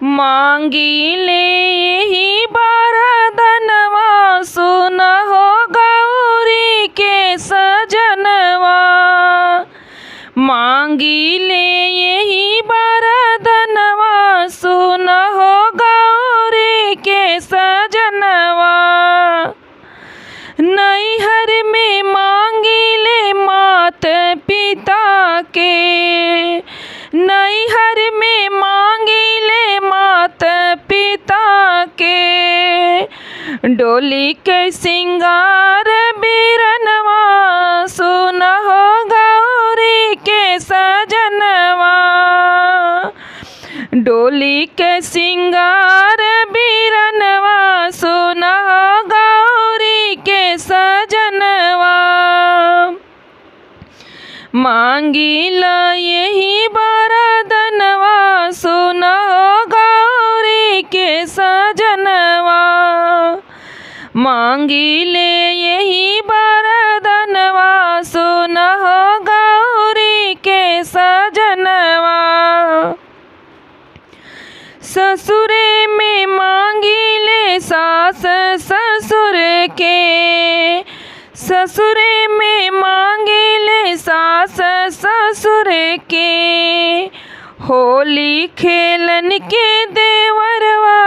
मांगी ले यही वरदनवा सुनहो गौरी के सजनवा। मांगी ले यही वरदनवा सुनहो गौरी के सजनवा। नैहर में मांगी ले मात पिता के, नैहर में मांगी ले मात पिता के। डोली के सिंगार बीरनवा सुनहो गौरी के सजनवा। डोली के सिंगार बीरनवा सुनहो गौरी के सजनवा। मांगी ला यही वरदनवा सुनहो गौरी के सजनवा। मांगी ले यही वरदनवा सुनहो गौरी के सजनवा। ससुरे में मांगी ले सास ससुर के, ससुरे में मांगी ले सास ससुर के। होली खेलन के देवरवा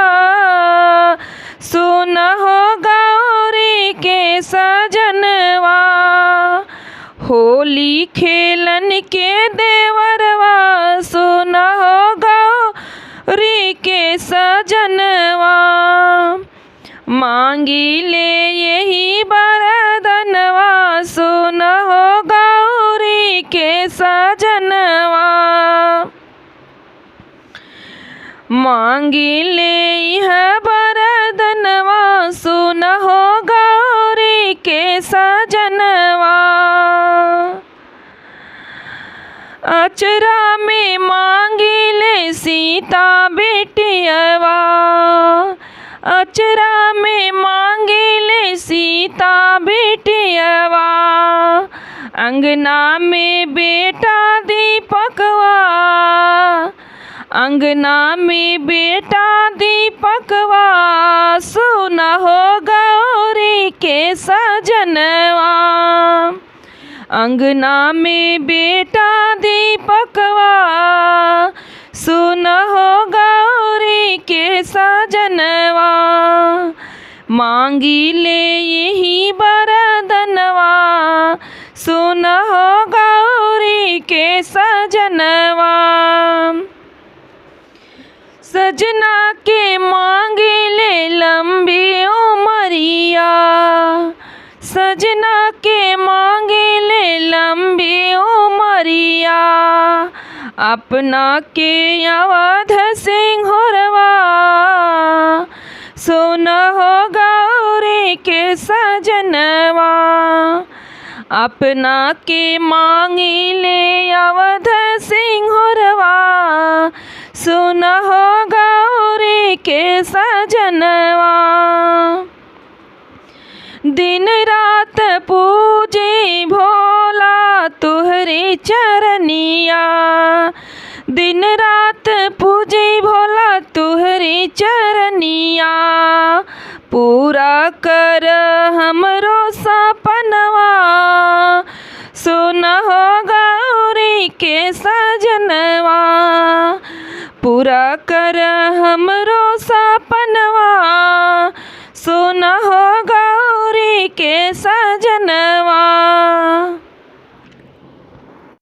सुनहो गौरी के सजनवा। होली खेलन के देवरवा सुनहो गौरी के सजनवा। मांगी ले यही वरदनवा सुनहो गौरी के सजनवा। मांगी ले यह वरदनवा सुनहो गौरी के सजनवा। अचरा में मांगी ले सीता बेटियवा, अचरा में मांगी ले सीता बेटियवा। अंगना में बेटा दीपकवा, अंगना में बेटा दीपकवा सुनहो गौरी के सजनवा। अंगना में बेटा दीपकवा सुनहो गौरी के सजनवा। मांगी ले यही वरदनवा सुनहो गौरी के सजनवा। सजना के मांगी ले लंबी उमरिया, सजना के मांगी ले लंबी उमरिया। अपना के अवध सिंहरवा सुनहो गौरी के सजनवा। अपना के मांगी ले अवध सिंहरवा सुनहो गौरी के सजनवा। दिन रात पूजे भोला तुहरे चरनिया, दिन रात पूजे भोला तुहरे चरनिया। पूरा कर हमरो सपनवा सुनहो गौरी के सजनवा। पूरा कर हमरो सपनवा सुनहो गौरी के सजनवा।